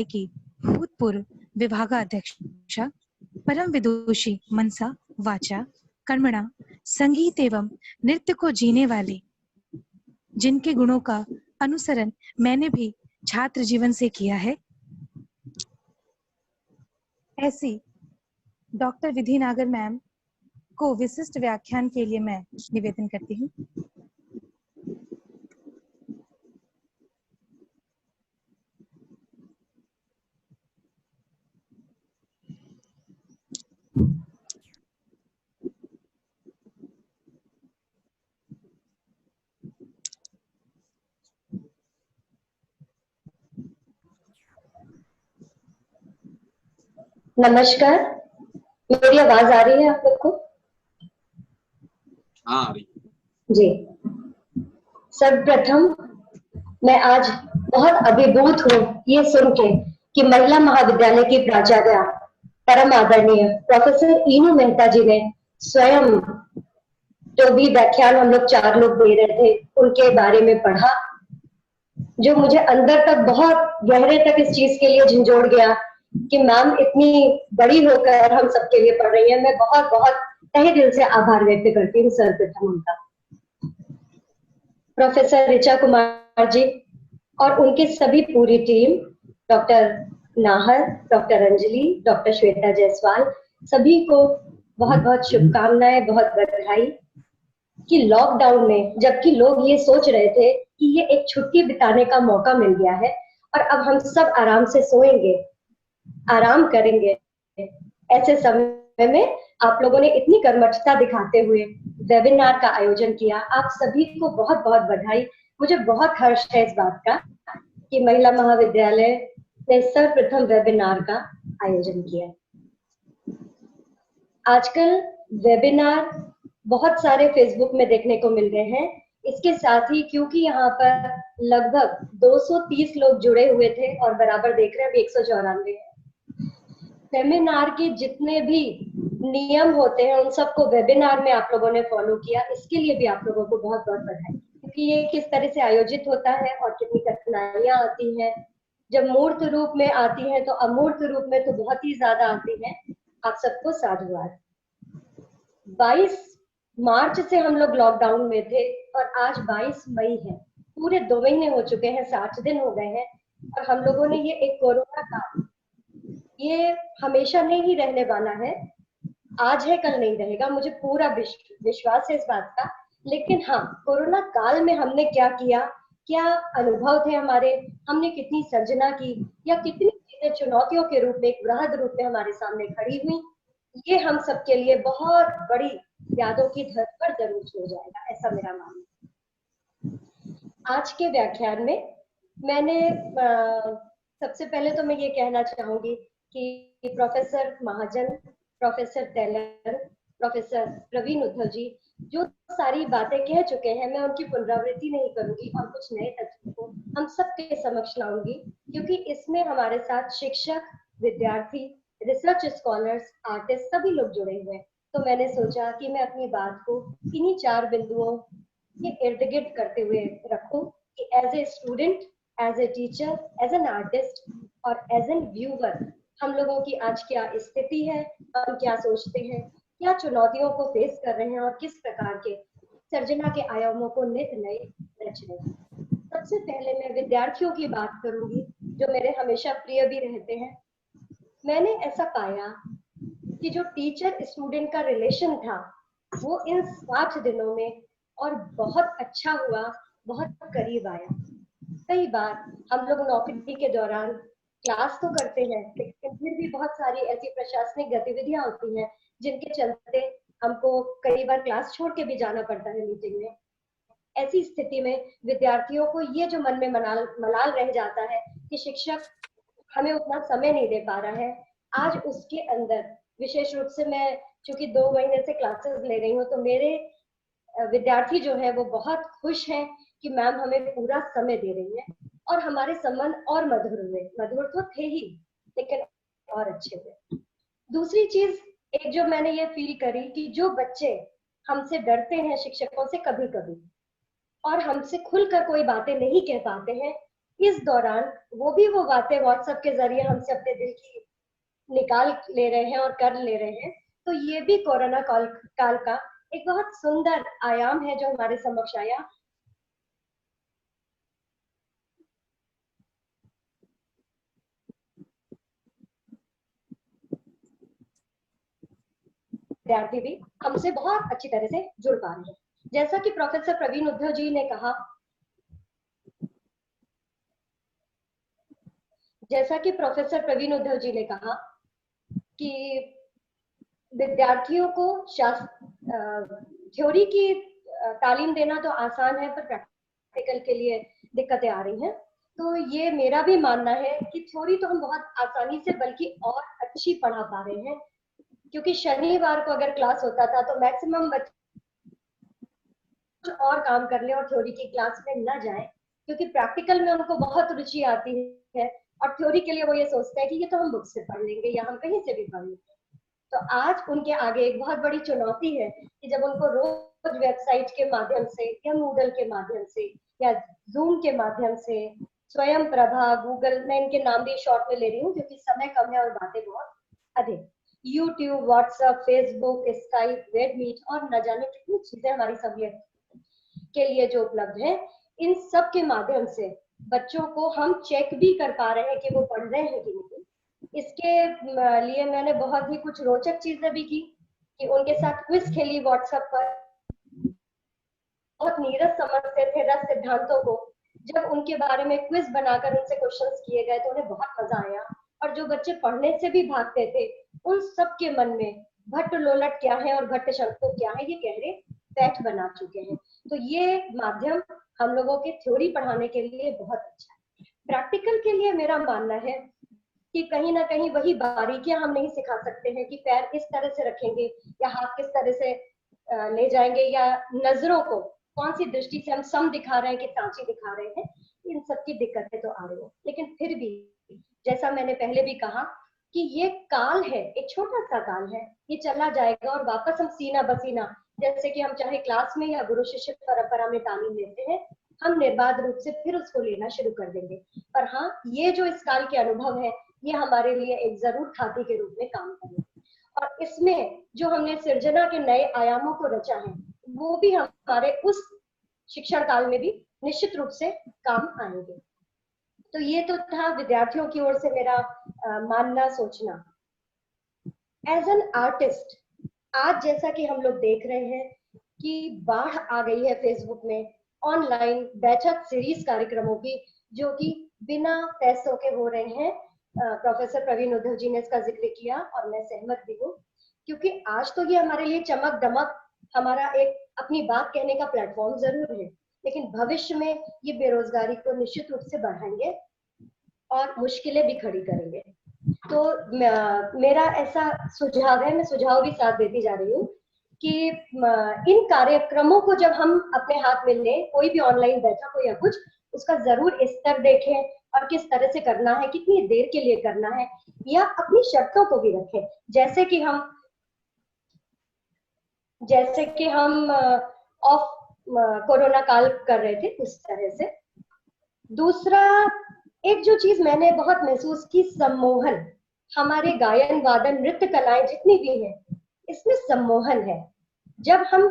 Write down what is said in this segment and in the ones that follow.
की भूतपूर्व विभागाध्यक्षा, परम विदुषी मनसा वाचा कर्मणा संगीत एवं नृत्य को जीने वाले, जिनके गुणों का अनुसरण मैंने भी छात्र जीवन से किया है, ऐसी डॉक्टर विधि नागर मैम को विशिष्ट व्याख्यान के लिए मैं निवेदन करती हूँ। नमस्कार, मेरी आवाज आ रही है आप लोग को? हाँ आ रही जी। सर्वप्रथम मैं आज बहुत अभिभूत हूँ ये सुन के कि महिला महाविद्यालय की प्राचार्य परम आदरणीय प्रोफेसर ईनू मेहता जी ने स्वयं जो भी व्याख्यान हम लोग 4 लोग दे रहे थे उनके बारे में पढ़ा, जो मुझे अंदर तक बहुत गहरे तक इस चीज के लिए झंझोड़ गया कि मैम इतनी बड़ी होकर हम सबके लिए पढ़ रही है। मैं बहुत बहुत तहे दिल से आभार व्यक्त करती हूँ सर्वप्रथम उनका। प्रोफेसर ऋचा कुमार जी और उनकी सभी पूरी team, doctor Nahar, doctor Anjali, doctor Shweta Jaiswal, सभी को बहुत बहुत शुभकामनाएं, बहुत बधाई कि लॉकडाउन में जबकि लोग ये सोच रहे थे कि ये एक छुट्टी बिताने का मौका मिल गया है और अब हम सब आराम से सोएंगे, आराम करेंगे, ऐसे समय में आप लोगों ने इतनी कर्मठता दिखाते हुए वेबिनार का आयोजन किया। आप सभी को बहुत बहुत बधाई। मुझे बहुत हर्ष है इस बात का कि महिला महाविद्यालय ने सर्वप्रथम वेबिनार का आयोजन किया। आजकल वेबिनार बहुत सारे फेसबुक में देखने को मिल रहे हैं। इसके साथ ही क्योंकि यहाँ पर लगभग 230 लोग जुड़े हुए थे और बराबर देख रहे हैं अभी 194 है। सेमिनार के जितने भी नियम होते हैं उन सबको वेबिनार में आप लोगों ने फॉलो किया, इसके लिए भी आप लोगों को बहुत बहुत बधाई। क्योंकि ये किस तरह से आयोजित होता है और कितनी कठिनाइयां आती हैं, जब मूर्त रूप में आती हैं तो अमूर्त रूप में तो बहुत ही ज्यादा आती हैं। आप सबको साधुवाद। 22 मार्च से हम लोग लॉकडाउन में थे और आज 22 मई है, पूरे 2 महीने हो चुके हैं, 60 दिन हो गए हैं और हम लोगों ने ये एक कोरोना का, ये हमेशा नहीं रहने वाला है, आज है कल नहीं रहेगा, मुझे पूरा विश्वास है इस बात का। लेकिन हाँ, कोरोना काल में हमने क्या किया, क्या अनुभव थे हमारे, हमने कितनी सर्जना की या कितनी चीजें चुनौतियों के रूप में, एक वृहद रूप में हमारे सामने खड़ी हुई, ये हम सबके लिए बहुत बड़ी यादों की धरोहर जरूर हो जाएगा, ऐसा मेरा मानना है। आज के व्याख्यान में मैंने सबसे पहले तो मैं ये कहना चाहूंगी कि professor Mahajan, professor Taylor, professor Praveen Uddhav ji जो सारी बातें कह चुके हैं, मैं उनकी पुनरावृत्ति नहीं करूंगी और कुछ नए तथ्यों को हम सबके समक्ष लाऊंगी, क्योंकि इसमें हमारे साथ शिक्षक, विद्यार्थी, रिसर्च स्कॉलर्स, आर्टिस्ट सभी लोग जुड़े हुए हैं। तो मैंने सोचा कि मैं अपनी बात को इन्हीं 4 बिंदुओं के इर्द गिर्द करते हुए रखूं कि as a student, as a teacher, as an artist और एज एन व्यूअर हम लोगों की आज क्या स्थिति है, हम क्या सोचते हैं, क्या चुनौतियों को फेस कर रहे हैं और किस प्रकार के सर्जना के आयामों को नित नए रच रहे हैं। सबसे पहले मैं विद्यार्थियों की बात करूंगी जो मेरे हमेशा प्रिय भी रहते हैं। मैंने ऐसा पाया कि जो टीचर स्टूडेंट का रिलेशन था वो इन 60 दिनों में और बहुत अच्छा हुआ, बहुत करीब आया। कई बार हम लोग नौकरी के दौरान क्लास तो करते हैं, लेकिन फिर भी बहुत सारी ऐसी प्रशासनिक गतिविधियां होती हैं जिनके चलते हमको कई बार क्लास छोड़ के भी जाना पड़ता है मीटिंग में। ऐसी स्थिति में विद्यार्थियों को ये जो मन में मलाल रह जाता है कि शिक्षक हमें उतना समय नहीं दे पा रहा है, आज उसके अंदर विशेष रूप से मैं चूंकि 2 महीने से क्लासेस ले रही हूँ तो मेरे विद्यार्थी जो है वो बहुत खुश हैं कि मैम हमें पूरा समय दे रही है और हमारे संबंध और मधुर हुए। मधुर तो थे ही, लेकिन और अच्छे हुए। दूसरी चीज एक जो मैंने ये फील करी कि जो बच्चे हमसे डरते हैं शिक्षकों से कभी कभी और हमसे खुलकर कोई बातें नहीं कह पाते हैं, इस दौरान वो बातें व्हाट्सएप के जरिए हमसे अपने दिल की निकाल ले रहे हैं और कर ले रहे हैं। तो ये भी कोरोना काल का एक बहुत सुंदर आयाम है जो हमारे समक्ष आया। विद्यार्थी भी हमसे बहुत अच्छी तरह से जुड़ पा रहे हैं। जैसा कि प्रोफेसर प्रवीण उद्धव जी ने कहा, कि विद्यार्थियों को थ्योरी की तालीम देना तो आसान है, पर प्रैक्टिकल के लिए दिक्कतें आ रही हैं। तो ये मेरा भी मानना है कि थ्योरी तो हम बहुत आसानी से बल्कि और अच्छी पढ़ा पा रहे हैं, क्योंकि शनिवार को अगर क्लास होता था तो मैक्सिमम बच्चे और काम कर ले और थ्योरी की क्लास में न जाए, क्योंकि प्रैक्टिकल में उनको बहुत रुचि आती है और थ्योरी के लिए वो ये सोचते हैं कि ये तो हम बुक से पढ़ लेंगे या हम कहीं से भी पढ़ लेंगे। तो आज उनके आगे एक बहुत बड़ी चुनौती है कि जब उनको रोज वेबसाइट के माध्यम से या मूडल के माध्यम से या जूम के माध्यम से, स्वयं प्रभा, गूगल, मैं इनके नाम भी शॉर्ट में ले रही हूँ क्योंकि समय कम है और बातें बहुत अधिक, यूट्यूब, व्हाट्सएप, फेसबुक, स्काइप, वेबमीट और न जाने कितनी चीजें हमारी सहूलियत के लिए जो उपलब्ध है, इन सब के माध्यम से बच्चों को हम चेक भी कर पा रहे हैं कि वो पढ़ रहे हैं कि नहीं। इसके लिए मैंने बहुत ही कुछ रोचक चीजें भी की कि उनके साथ क्विज खेली व्हाट्सएप पर। बहुत नीरस समझते थे रस सिद्धांतों को, जब उनके बारे में क्विज बनाकर उनसे क्वेश्चंस किए गए तो उन्हें बहुत मजा आया। और जो बच्चे पढ़ने से भी भागते थे, उन सब के मन में भट्ट लोलट क्या है और भट्ट शंकु क्या है ये गहरे पैठ बना चुके हैं। तो ये माध्यम हम लोगों के थ्योरी पढ़ाने के लिए बहुत अच्छा है। प्रैक्टिकल के लिए मेरा मानना है कि कहीं ना कहीं वही बारीकियां हम नहीं सिखा सकते हैं कि पैर इस तरह से रखेंगे या हाथ किस तरह से ले जाएंगे, या नजरों को कौन सी दृष्टि से हम सम दिखा रहे हैं कि सांची दिखा रहे हैं। इन सब की दिक्कतें तो आ रही हैं, लेकिन फिर भी जैसा मैंने पहले भी कहा कि ये काल है, एक छोटा सा काल है, ये चला जाएगा और वापस हम सीना बसीना, जैसे कि हम चाहे क्लास में या गुरु शिष्य परंपरा में तालीम लेते हैं, हम निर्बाध रूप से फिर उसको लेना शुरू कर देंगे। पर हाँ, ये जो इस काल के अनुभव है, ये हमारे लिए एक जरूर खाती के रूप में काम करेगा। और इसमें जो हमने सृजना के नए आयामों को रचा है, वो भी हमारे उस शिक्षण काल में भी निश्चित रूप से काम आएंगे। तो ये तो था विद्यार्थियों की ओर से मेरा मानना, सोचना। एज एन आर्टिस्ट, आज जैसा कि हम लोग देख रहे हैं कि बाढ़ आ गई है फेसबुक में ऑनलाइन बैठक सीरीज कार्यक्रमों की, जो कि बिना पैसों के हो रहे हैं। प्रोफेसर प्रवीण उद्धव जी ने इसका जिक्र किया और मैं सहमत भी हूँ, क्योंकि आज तो ये हमारे लिए चमक दमक, हमारा एक अपनी बात कहने का प्लेटफॉर्म जरूर है, लेकिन भविष्य में ये बेरोजगारी को निश्चित रूप से बढ़ाएंगे और मुश्किलें भी खड़ी करेंगे। तो मेरा ऐसा सुझाव है, मैं सुझाव भी साथ देती जा रही हूँ कि इन कार्यक्रमों को जब हम अपने हाथ में लें, कोई भी ऑनलाइन बैठक हो या कुछ, उसका जरूर स्तर देखें और किस तरह से करना है, कितनी देर के लिए करना है, या अपनी शर्तों को भी रखें, जैसे कि हम ऑफ कोरोना काल कर रहे थे उस तरह से। दूसरा, एक जो चीज मैंने बहुत महसूस की, सम्मोहन। हमारे गायन, वादन, नृत्य कलाएं जितनी भी हैं, इसमें सम्मोहन है। जब हम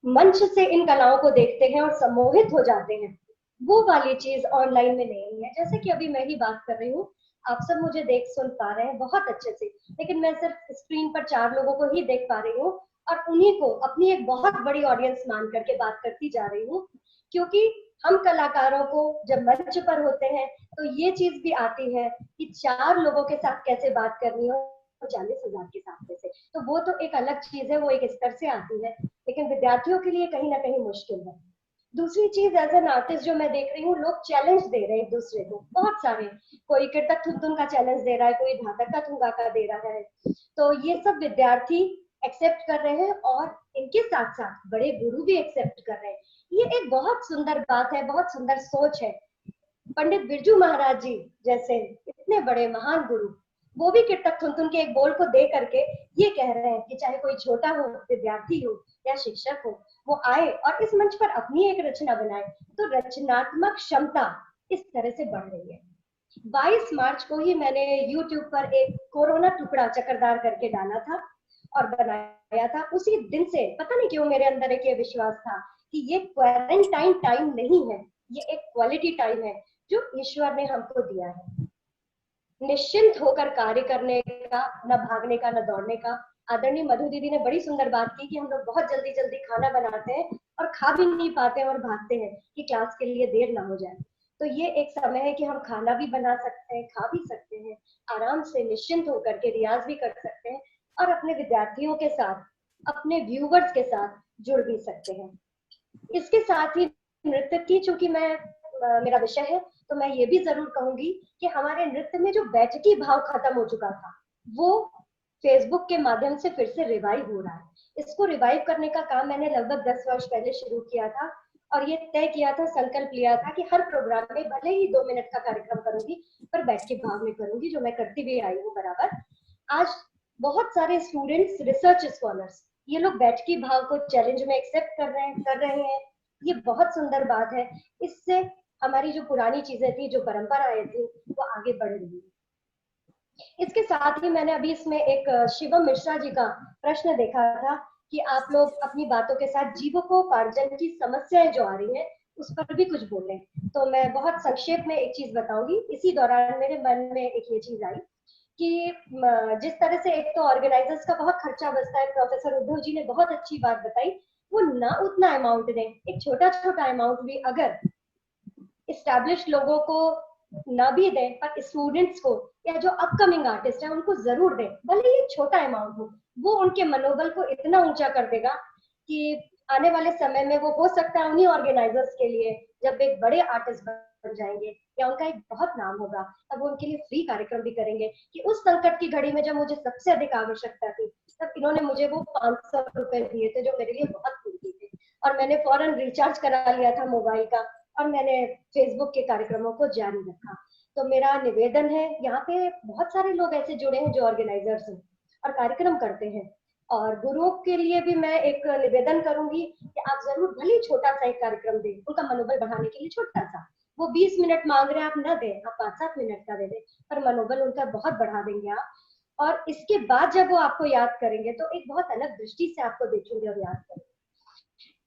मंच से इन कलाओं को देखते हैं और सम्मोहित हो जाते हैं, वो वाली चीज ऑनलाइन में नहीं है। जैसे कि अभी मैं ही बात कर रही हूँ, आप सब मुझे देख सुन पा रहे हैं बहुत अच्छे से, लेकिन मैं सिर्फ स्क्रीन पर 4 लोगों को ही देख पा रही हूँ और उन्हीं को अपनी एक बहुत बड़ी ऑडियंस मान करके बात करती जा रही हूँ। क्योंकि हम कलाकारों को जब मंच पर होते हैं तो ये चीज भी आती है कि 4 लोगों के साथ कैसे बात करनी हो 40,000 के सामने से, तो वो तो एक अलग चीज है, वो एक स्तर से आती है, लेकिन विद्यार्थियों के लिए कहीं ना कहीं मुश्किल है। दूसरी चीज, एज एन आर्टिस्ट जो मैं देख रही हूँ, लोग चैलेंज दे रहे हैं एक दूसरे को, बहुत सारे, कोई कीर्तक थुनथुन का चैलेंज दे रहा है, कोई धातक का थुंगा का दे रहा है। तो ये सब विद्यार्थी एक्सेप्ट कर रहे हैं और इनके साथ साथ बड़े गुरु भी एक्सेप्ट कर रहे हैं। ये एक बहुत सुंदर बात है, बहुत सुंदर सोच है। पंडित बिरजू महाराज जी जैसे इतने बड़े महान गुरु, वो भी कीर्तक थुनथुन के एक बोल को दे करके ये कह रहे हैं कि चाहे कोई छोटा हो, विद्यार्थी हो या शिक्षक हो, वो आए और इस मंच पर अपनी एक रचना बनाए। तो रचनात्मक क्षमता इस तरह से बढ़ रही है। 22 मार्च को ही मैंने YouTube पर एक कोरोना टुकड़ा चक्रधार करके डाला था और बनाया था। उसी दिन से पता नहीं क्यों मेरे अंदर एक ये विश्वास था कि ये क्वारंटाइन टाइम नहीं है, ये एक क्वालिटी टाइम है जो ईश्वर ने हमको दिया है, निश्चिंत होकर कार्य करने का, न भागने का, न दौड़ने का। आदरणीय मधु दीदी ने बड़ी सुंदर बात की कि हम लोग बहुत जल्दी जल्दी खाना बनाते हैं और खा भी नहीं पाते हैं और भागते हैं कि क्लास के लिए देर ना हो जाए। तो ये एक समय है कि हम खाना भी बना सकते हैं, खा भी सकते हैं, आराम से निश्चिंत होकर के रियाज भी कर सकते हैं और अपने विद्यार्थियों के साथ, अपने व्यूवर्स के साथ जुड़ भी सकते हैं। इसके साथ ही नृत्य की, चूंकि मेरा विषय है, तो मैं ये भी जरूर कहूंगी कि हमारे नृत्य में जो बैठकी भाव खत्म हो चुका था, वो फेसबुक के माध्यम से फिर से रिवाइव हो रहा है। इसको रिवाइव करने का काम मैंने लगभग 10 वर्ष पहले शुरू किया था और ये तय किया था, संकल्प लिया था कि हर प्रोग्राम में भले ही 2 मिनट का कार्यक्रम करूंगी, पर बैठकी भाव में करूंगी, जो मैं करती भी आई हूँ बराबर। आज बहुत सारे स्टूडेंट्स, रिसर्च स्कॉलर्स, ये लोग बैठकी भाव को चैलेंज में एक्सेप्ट कर रहे हैं। ये बहुत सुंदर बात है। इससे हमारी जो पुरानी चीजें थी, जो परंपराएं थी, वो आगे बढ़ रही है। इसके साथ ही मैंने अभी इसमें एक शिवम मिश्रा जी का प्रश्न देखा था कि आप लोग अपनी बातों के साथ जीविकोपार्जन की समस्याएं जो आ रही है उस पर भी कुछ बोलें। तो मैं बहुत संक्षेप में एक चीज बताऊंगी। इसी दौरान मेरे मन में एक ये चीज आई कि जिस तरह से एक तो ऑर्गेनाइजर्स का बहुत खर्चा बचता है, प्रोफेसर उद्धव जी ने बहुत अच्छी बात बताई, वो ना उतना अमाउंट दें, एक छोटा छोटा अमाउंट भी अगर इस्टेब्लिश लोगों को ना भी दें, पर स्टूडेंट्स को या जो अपकमिंग आर्टिस्ट हैं उनको जरूर दें, भले ही छोटा अमाउंट हो, वो उनके मनोबल को इतना ऊंचा कर देगा कि आने वाले समय में वो हो सकता है उन्हीं ऑर्गेनाइजर्स के लिए जब एक बड़े आर्टिस्ट बन जाएंगे या उनका एक बहुत नाम होगा, तब वो उनके लिए फ्री कार्यक्रम भी करेंगे कि उस संकट की घड़ी में जब मुझे सबसे अधिक आवश्यकता थी, तब इन्होंने मुझे वो 500 रुपए दिए थे, जो मेरे लिए बहुत कीमती थे, और मैंने फौरन रिचार्ज करा लिया था मोबाइल का और मैंने फेसबुक के कार्यक्रमों को जारी रखा। तो मेरा निवेदन है, यहाँ पे बहुत सारे लोग ऐसे जुड़े हैं जो ऑर्गेनाइजर्स हैं और कार्यक्रम करते हैं, और गुरुओं के लिए भी मैं एक निवेदन करूंगी कि आप जरूर भले छोटा सा एक कार्यक्रम दें, उनका मनोबल बढ़ाने के लिए छोटा सा। वो 20 मिनट मांग रहे हैं, आप ना दें, आप 5-7 मिनट का दे दें, पर मनोबल उनका बहुत बढ़ा देंगे आप। और इसके बाद जब वो आपको याद करेंगे तो एक बहुत अलग दृष्टि से आपको देखेंगे और याद करेंगे।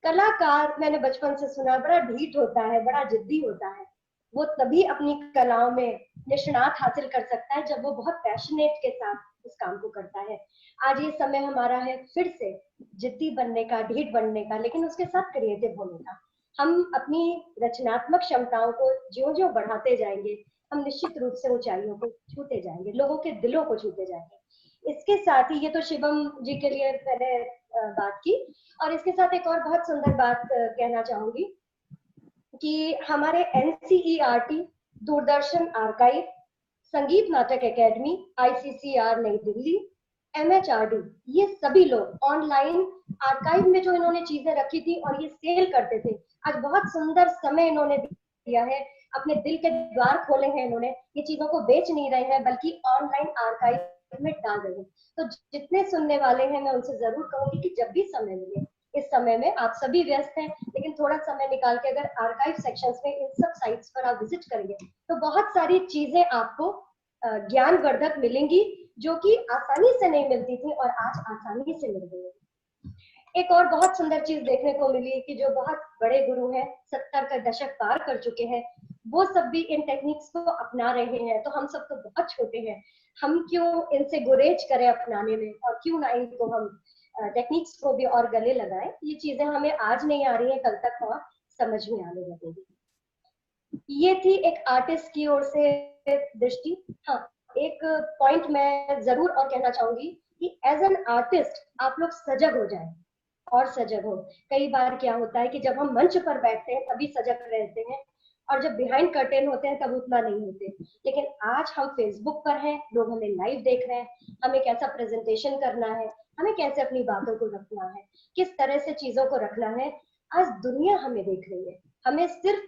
कलाकार, मैंने बचपन से सुना, बड़ा ढीठ होता है, बड़ा जिद्दी होता है। वो तभी अपनी कलाओं में निष्णात हासिल कर सकता है जब वो बहुत पैशनेट के साथ उस काम को करता है। आज ये समय हमारा है फिर से जिद्दी बनने का, ढीठ बनने का, लेकिन उसके साथ क्रिएटिव होने का। हम अपनी रचनात्मक क्षमताओं को ज्यो ज्यो बढ़ाते जाएंगे, हम निश्चित रूप से ऊंचाइयों को छूते जाएंगे, लोगों के दिलों को छूते जाएंगे। इसके साथ ही, ये तो शिवम जी के लिए मैंने बात की, और इसके साथ एक और बहुत सुंदर बात कहना चाहूंगी कि हमारे एनसीईआरटी, दूरदर्शन आर्काइव, संगीत नाटक एकेडमी, आईसीसीआर नई दिल्ली, एमएचआरडी, ये सभी लोग ऑनलाइन आर्काइव में जो इन्होंने चीजें रखी थी और ये सेल करते थे, आज बहुत सुंदर समय इन्होंने दिया है, अपने दिल के द्वार खोले हैं इन्होंने। ये चीजों को बेच नहीं रहे हैं, बल्कि ऑनलाइन आर्काइव में डाल रहे हैं। तो जितने सुनने वाले हैं, मैं उनसे जरूर कहूंगी कि जब भी समय मिले, इस समय में आप सभी व्यस्त हैं, लेकिन थोड़ा समय निकाल के अगर आर्काइव सेक्शंस में इन सब साइट्स पर आप विजिट करेंगे तो बहुत सारी चीजें आपको ज्ञानवर्धक मिलेंगी, जो कि आसानी से नहीं मिलती थी और आज आसानी से मिल रही है। एक और बहुत सुंदर चीज देखने को मिली कि जो बहुत बड़े गुरु हैं, 70 का दशक पार कर चुके हैं, वो सब भी इन टेक्निक्स को अपना रहे हैं। तो हम सब तो बहुत छोटे हैं, हम क्यों इनसे गुरेज करें अपनाने में, और क्यों ना इनको हम टेक्निक्स को भी और गले लगाएं। ये चीजें हमें आज नहीं आ रही है, कल तक और समझ में आने लगेगी। ये थी एक आर्टिस्ट की ओर से दृष्टि। हाँ, एक पॉइंट मैं जरूर और कहना चाहूंगी कि एज एन आर्टिस्ट आप लोग सजग हो जाएं, और सजग हो। कई बार क्या होता है कि जब हम मंच पर बैठते हैं तभी सजग रहते हैं, और जब बिहाइंड कर्टेन होते हैं तब उतना नहीं होते। लेकिन आज हम फेसबुक पर हैं, लोग हमें लाइव देख रहे हैं, हमें कैसा प्रेजेंटेशन करना है, हमें कैसे अपनी बातों को रखना है, किस तरह से चीजों को रखना है, आज दुनिया हमें देख रही है। हमें सिर्फ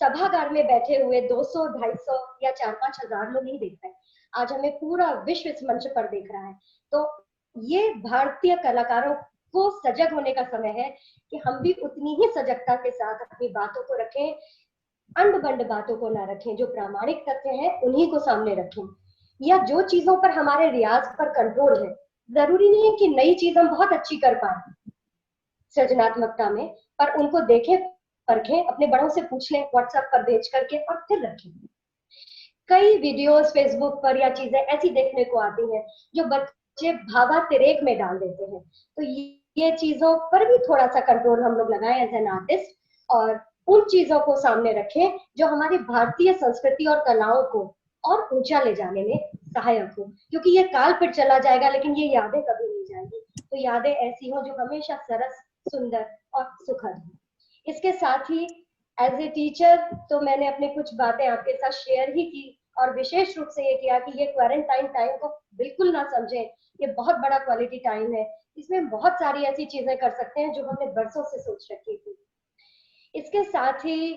सभागार में बैठे हुए 200, 250 या 4-5 हजार लोग नहीं देख रहे हैं, आज हमें पूरा विश्व इस मंच पर देख रहा है। तो ये भारतीय कलाकारों को सजग होने का समय है कि हम भी उतनी ही सजगता के साथ अपनी बातों को रखें, अंड बंड बातों को ना रखें, जो प्रामाणिक तथ्य हैं उन्हीं को सामने रखें, या जो चीजों पर हमारे रियाज पर कंट्रोल है। जरूरी नहीं है कि नई चीज हम बहुत अच्छी कर पाए सृजनात्मकता में, पर उनको देखें, परखें, अपने बड़ों से पूछ लें व्हाट्सएप पर भेज करके और फिर रखें। कई वीडियोस फेसबुक पर या चीजें ऐसी देखने को आती हैं जो बच्चे भावातिरेक में डाल देते हैं। तो ये चीजों पर भी थोड़ा सा कंट्रोल हम लोग लगाएं एज एन आर्टिस्ट, और उन चीजों को सामने रखें जो हमारी भारतीय संस्कृति और कलाओं को और ऊंचा ले जाने में सहायक हो, क्योंकि ये काल फिर चला जाएगा लेकिन ये यादें कभी नहीं जाएंगी। तो यादें ऐसी हो जो हमेशा सरस, सुंदर और सुखद हो। इसके साथ ही एज ए टीचर तो मैंने अपनी कुछ बातें आपके साथ शेयर ही की, और विशेष रूप से ये किया कि ये क्वारंटाइन टाइम को बिल्कुल ना समझें, ये बहुत बड़ा क्वालिटी टाइम है। इसमें हम बहुत सारी ऐसी चीजें कर सकते हैं जो हमने बरसों से सोच रखी थी। इसके साथ ही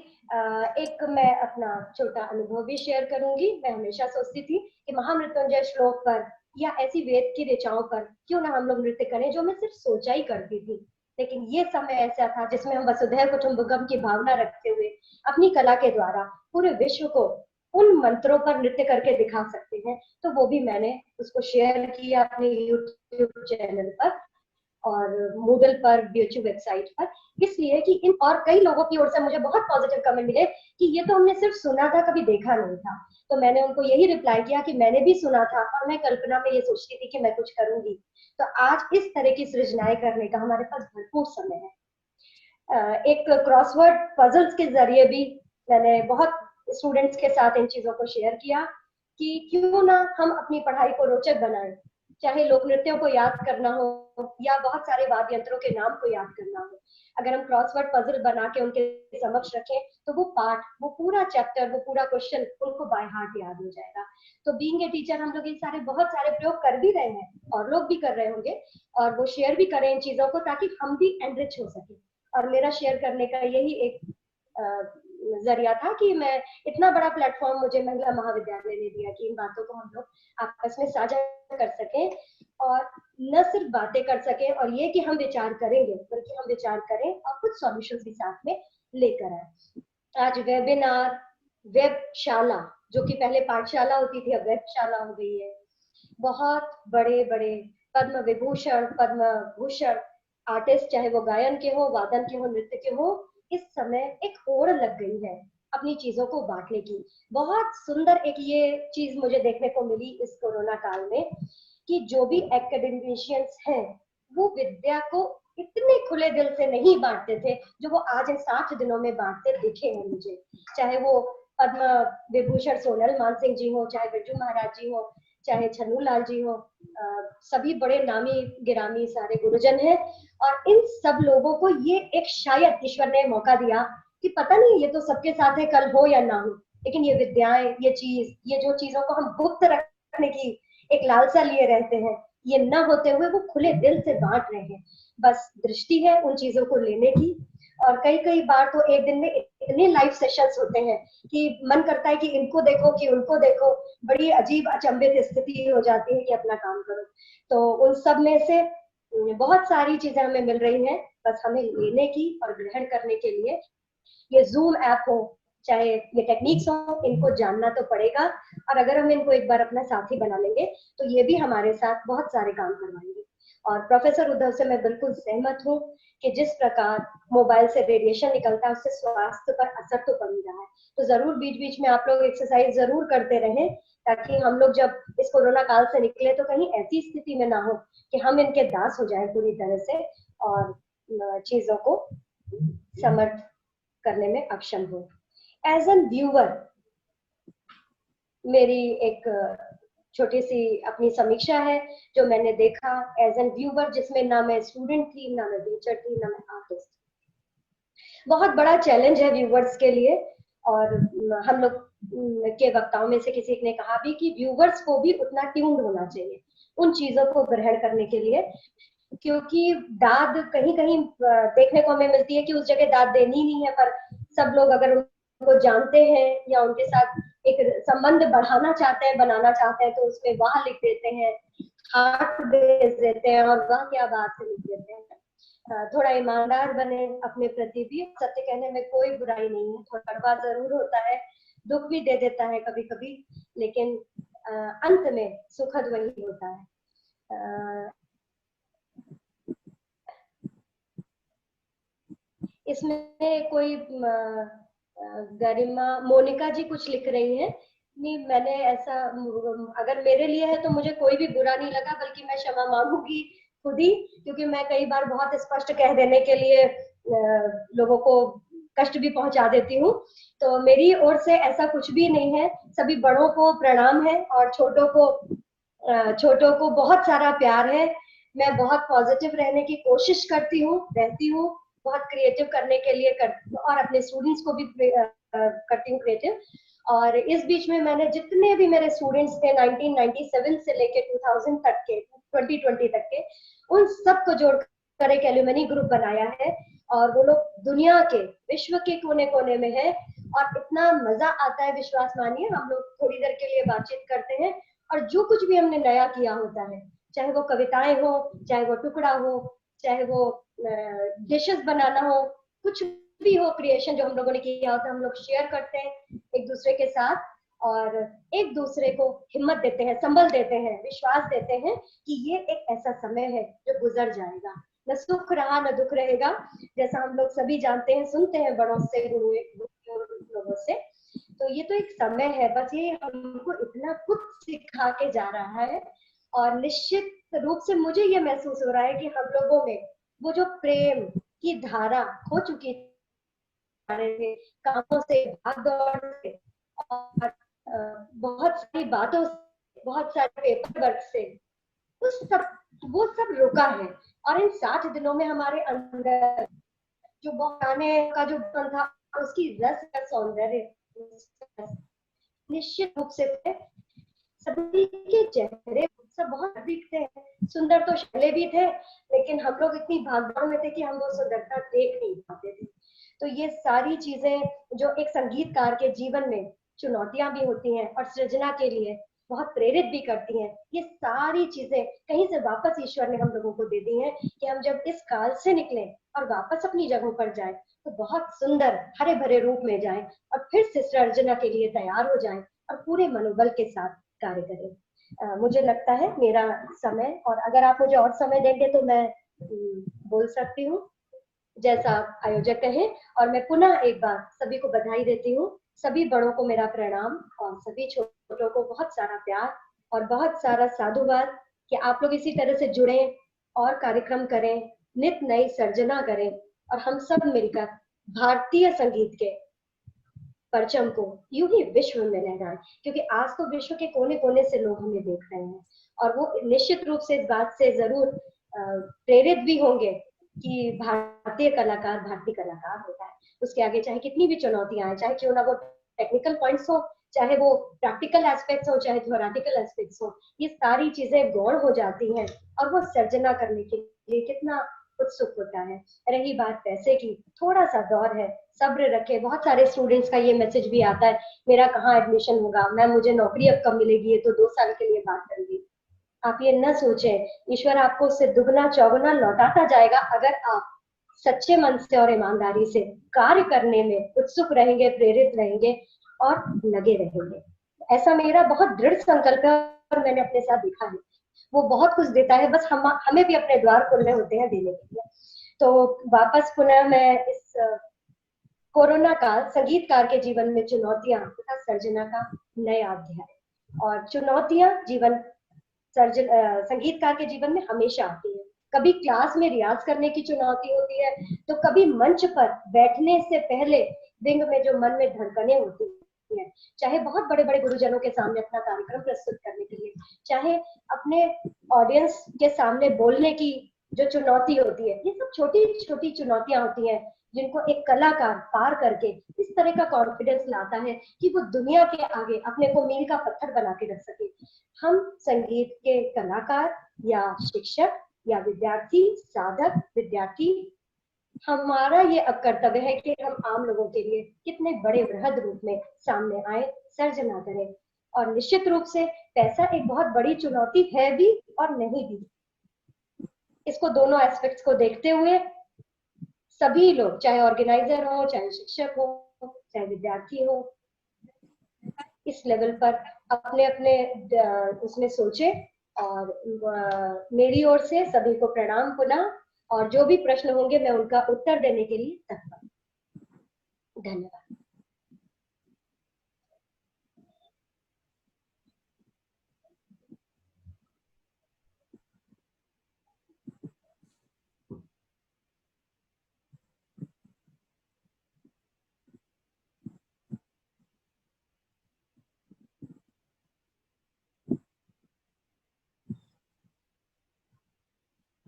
एक मैं अपना छोटा अनुभव भी शेयर करूंगी। मैं हमेशा सोचती थी कि महामृत्युंजय श्लोक पर या ऐसी वेद की ऋचाओं पर क्यों ना हम लोग नृत्य करें, जो मैं सिर्फ सोचा ही करती थी। लेकिन ये समय ऐसा था जिसमें हम वसुधैव कुटुंबकम की भावना रखते हुए अपनी कला के द्वारा पूरे विश्व को उन मंत्रों पर नृत्य करके दिखा सकते हैं। तो वो भी मैंने उसको शेयर किया अपने यूट्यूब चैनल पर और मूडल पर, बीएचयू वेबसाइट पर, इसलिए कि इन और कई लोगों की ओर से मुझे बहुत पॉजिटिव कमेंट मिले कि ये तो हमने सिर्फ सुना था, कभी देखा नहीं था। तो मैंने उनको यही रिप्लाई किया कि मैंने भी सुना था और मैं कल्पना में ये सोचती थी कि मैं कुछ करूंगी। तो आज इस तरह की सृजनाएं करने का हमारे पास भरपूर समय है। एक क्रॉसवर्ड पजल्स के जरिए भी मैंने बहुत स्टूडेंट्स के साथ इन चीजों को शेयर किया कि क्यों ना हम अपनी पढ़ाई को रोचक बनाएं, चाहे लोक नृत्यों को याद करना हो या बहुत सारे वाद्य यंत्रों के नाम को याद करना हो। अगर हम क्रॉसवर्ड पजल बना के उनके समक्ष रखें तो वो पार्ट, वो पूरा चैप्टर, वो पूरा क्वेश्चन उनको बाय हार्ट याद हो जाएगा। तो बीइंग ए टीचर हम लोग ये सारे बहुत सारे प्रयोग कर भी रहे हैं और लोग भी कर रहे होंगे, और वो शेयर भी करें इन चीजों को ताकि हम भी एनरिच हो सके। और मेरा शेयर करने का यही एक जरिया था कि मैं इतना बड़ा प्लेटफॉर्म मुझे महिला महाविद्यालय ने दिया कि इन बातों को हम लोग आपस में साझा कर सकें, और न सिर्फ बातें कर सकें और ये कि हम विचार करेंगे, बल्कि हम विचार करें और कुछ सॉल्यूशंस भी साथ में लेकर आए। आज वेबिनार, वेबशाला, जो कि पहले पाठशाला होती थी अब वेबशाला हो गई है, बहुत बड़े बड़े पद्म विभूषण, पद्म भूषण आर्टिस्ट, चाहे वो गायन के हो, वादन के हो, नृत्य के हो, इस समय एक होड़ लग गई है अपनी चीजों को बांटने की। बहुत सुंदर एक ये चीज मुझे देखने को मिली इस कोरोना काल में कि जो भी एकेडमिशियंस हैं वो विद्या को इतने खुले दिल से नहीं बांटते थे जो वो आज इन 60 दिनों में बांटते दिखे हैं मुझे। चाहे वो पद्म विभूषण सोनल मानसिंह जी हो, चाहे बिरजू महाराज जी हो, चाहे छन्नू लाल जी हो, सभी बड़े नामी गिरामी सारे गुरुजन हैं। और इन सब लोगों को ये एक शायद ईश्वर ने मौका दिया कि पता नहीं ये तो सबके साथ है, कल हो या ना हो, लेकिन ये विद्याएं, ये चीज, ये जो चीजों को हम गुप्त रखने की एक लालसा लिए रहते हैं, ये न होते हुए वो खुले दिल से बांट रहे हैं। बस दृष्टि है उन चीजों को लेने की। और कई कई बार तो एक दिन में इतने लाइव सेशंस होते हैं कि मन करता है कि इनको देखो कि उनको देखो, बड़ी अजीब अचंभित स्थिति हो जाती है कि अपना काम करो। तो उन सब में से बहुत सारी चीजें हमें मिल रही हैं, बस हमें लेने की और ग्रहण करने के लिए ये जूम ऐप हो, चाहे ये टेक्निक्स हो, इनको जानना तो पड़ेगा। और अगर हम इनको एक बार अपना साथी बना लेंगे तो ये भी हमारे साथ बहुत सारे काम करवाएंगे। और प्रोफेसर उद्धव से मैं बिल्कुल सहमत हूँ कि जिस प्रकार मोबाइल से रेडिएशन निकलता है उससे स्वास्थ्य पर असर तो पड़ ही रहा है। तो जरूर बीच बीच में आप लोग एक्सरसाइज जरूर करते रहें ताकि हम लोग जब इस कोरोना काल से निकले तो कहीं ऐसी स्थिति में ना हो कि हम इनके दास हो जाए पूरी तरह से और चीजों को समर्थ करने में अक्षम हो। एज एन व्यूअर मेरी एक छोटी सी अपनी समीक्षा है जो मैंने देखा एज एन व्यूअर, जिसमें ना मैं स्टूडेंट थी, ना मैं टीचर थी, ना मैं आर्टिस्ट। बहुत बड़ा चैलेंज है व्यूअर्स के लिए। और हम लोग के वक्ताओं में से किसी ने कहा भी कि व्यूअर्स को भी उतना ट्यून्ड होना चाहिए उन चीजों को ग्रहण करने के लिए, क्योंकि दाद कहीं कहीं देखने को हमें मिलती है कि उस जगह दाद देनी नहीं है, पर सब लोग अगर उनको जानते हैं या उनके साथ एक संबंध बढ़ाना चाहते हैं, बनाना चाहते हैं, तो उसमें वाह लिख देते हैं, हार्ट भेज देते हैं और वाह क्या बात है लिख देते हैं। थोड़ा ईमानदार बने अपने प्रति भी। सत्य कहने में कोई बुराई नहीं है, थोड़ा कड़वा जरूर होता है, दुख भी दे देता है कभी कभी, लेकिन अंत में सुखद वही होता है। इसमें कोई गरिमा मोनिका जी कुछ लिख रही हैं, नहीं मैंने ऐसा, अगर मेरे लिए है तो मुझे कोई भी बुरा नहीं लगा, बल्कि मैं क्षमा मांगूंगी खुद ही, क्योंकि मैं कई बार बहुत स्पष्ट कह देने के लिए लोगों को कष्ट भी पहुंचा देती हूँ। तो मेरी ओर से ऐसा कुछ भी नहीं है। सभी बड़ों को प्रणाम है और छोटों को बहुत सारा प्यार है। मैं बहुत पॉजिटिव रहने की कोशिश करती हूँ, रहती हूँ, बहुत क्रिएटिव करने के लिए और अपने स्टूडेंट्स को भी करती हूँ क्रिएटिव। और इस बीच में मैंने जितने भी मेरे स्टूडेंट्स थे 1997 से लेके 2000 तक के, 2020 तक के, उन सबको जोड़कर एक एल्यूमिनी ग्रुप बनाया है। और वो लोग दुनिया के, विश्व के कोने कोने में है, और इतना मजा आता है, विश्वास मानिए। हम लोग थोड़ी देर के लिए बातचीत करते हैं, और जो कुछ भी हमने नया किया होता है, चाहे वो कविताएं हो, चाहे वो टुकड़ा हो, चाहे वो डिशेस बनाना हो, कुछ भी हो क्रिएशन जो हम लोगों ने किया होता है, हम लोग शेयर करते हैं एक दूसरे के साथ, और एक दूसरे को हिम्मत देते हैं, संबल देते हैं, विश्वास देते हैं कि ये एक ऐसा समय है जो गुजर जाएगा, न सुख रहा न दुख रहेगा, जैसा हम लोग सभी जानते हैं, सुनते हैं बड़ों से, लोगों से। तो ये तो एक समय है, बस ये हमको इतना कुछ सिखा के जा रहा है। और निश्चित रूप से मुझे ये महसूस हो रहा है कि हम लोगों में वो जो प्रेम की धारा खो चुकी थे, कामों से, भाग दौड़ से, और बहुत सारी बातों से, बहुत सारे पेपर वर्क से, वो सब रुका है। और इन 60 दिनों में हमारे अंदर जो गाने का जो बन था, उसकी रस का सौंदर्य निश्चित रूप से थे। सभी के चेहरे सब बहुत दिखते हैं, सुंदर तो शक्लें भी थे, लेकिन हम लोग इतनी भागदौड़ में थे कि हम वो सुंदरता देख नहीं पाते थे। तो ये सारी चीजें जो एक संगीतकार के जीवन में चुनौतियां भी होती हैं और सृजना के लिए बहुत प्रेरित भी करती हैं, ये सारी चीजें कहीं से वापस ईश्वर ने हम लोगों को दे दी हैं कि हम जब इस काल से निकलें और वापस अपनी जगहों पर जाएं, तो बहुत सुंदर हरे भरे रूप में जाएं और फिर से सृजना के लिए तैयार हो जाएं और पूरे मनोबल के साथ कार्य करें। मुझे लगता है मेरा समय, और अगर आप मुझे और समय देंगे तो मैं बोल सकती हूँ जैसा आयोजक कहे। और मैं पुनः एक बार सभी को बधाई देती हूँ, सभी बड़ों को मेरा प्रणाम, और सभी छोटों को बहुत सारा प्यार और बहुत सारा साधुवाद कि आप लोग इसी तरह से जुड़े और कार्यक्रम करें, नित नई सर्जना करें, और हम सब मिलकर भारतीय संगीत के परचम को यूं ही विश्व में लहराएं, क्योंकि आज तो विश्व के कोने कोने से लोग हमें देख रहे हैं, और वो निश्चित रूप से इस बात से जरूर प्रेरित भी होंगे कि भारतीय कलाकार होता है, उसके आगे चाहे कितनी भी चुनौतियां आए, चाहे क्यों ना वो टेक्निकल पॉइंट्स हो, चाहे वो प्रैक्टिकल एस्पेक्ट्स हो, चाहे थ्योरेटिकल एस्पेक्ट्स हो, ये सारी चीजें गौण हो जाती हैं, और वो सर्जना करने के लिए कितना उत्सुक होता है। रही बात पैसे की, थोड़ा सा दौर है, सब्र रखे। बहुत सारे स्टूडेंट्स का ये मैसेज भी आता है, मेरा कहाँ एडमिशन होगा, मैं, मुझे नौकरी अब कब मिलेगी, ये तो 2 साल के लिए बात कर ली। आप ये न सोचें, ईश्वर आपको उससे दुगना चौगुना लौटाता जाएगा, अगर आप सच्चे मन से और ईमानदारी से कार्य करने में उत्सुक रहेंगे, प्रेरित रहेंगे और लगे रहेंगे। ऐसा मेरा बहुत दृढ़ संकल्प है, और मैंने अपने साथ देखा है वो बहुत कुछ देता है, बस हमें भी अपने द्वार खोलने होते हैं देने के लिए। तो वापस पुनः मैं इस कोरोना काल संगीतकार के जीवन में चुनौतियां तथा सर्जना का नया अध्याय। और चुनौतियां संगीतकार के जीवन में हमेशा आती है। कभी क्लास में रियाज करने की चुनौती होती है, तो कभी मंच पर बैठने से पहले विंग में जो मन में धड़कनें होती है, चाहे बहुत बड़े बड़े गुरुजनों के सामने अपना कार्यक्रम प्रस्तुत करने के लिए, चाहे अपने ऑडियंस के सामने बोलने की जो चुनौती होती है, ये सब छोटी छोटी चुनौतियां होती हैं जिनको एक कलाकार पार करके इस तरह का कॉन्फिडेंस लाता है कि वो दुनिया के आगे अपने को मील का पत्थर बना के रख सके। हम संगीत के कलाकार या शिक्षक या विद्यार्थी, साधक, विद्यार्थी, हमारा ये अब कर्तव्य है कि हम आम लोगों के लिए कितने बड़े वृहद रूप में सामने आए, सर्जना करें। और निश्चित रूप से पैसा एक बहुत बड़ी चुनौती है भी और नहीं भी। इसको दोनों एस्पेक्ट्स को देखते हुए सभी लोग, चाहे ऑर्गेनाइजर हो, चाहे शिक्षक हो, चाहे विद्यार्थी हो, इस लेवल पर अपने अपने उसमें सोचे। और मेरी ओर से सभी को प्रणाम पुनः, और जो भी प्रश्न होंगे मैं उनका उत्तर देने के लिए तत्पर। धन्यवाद।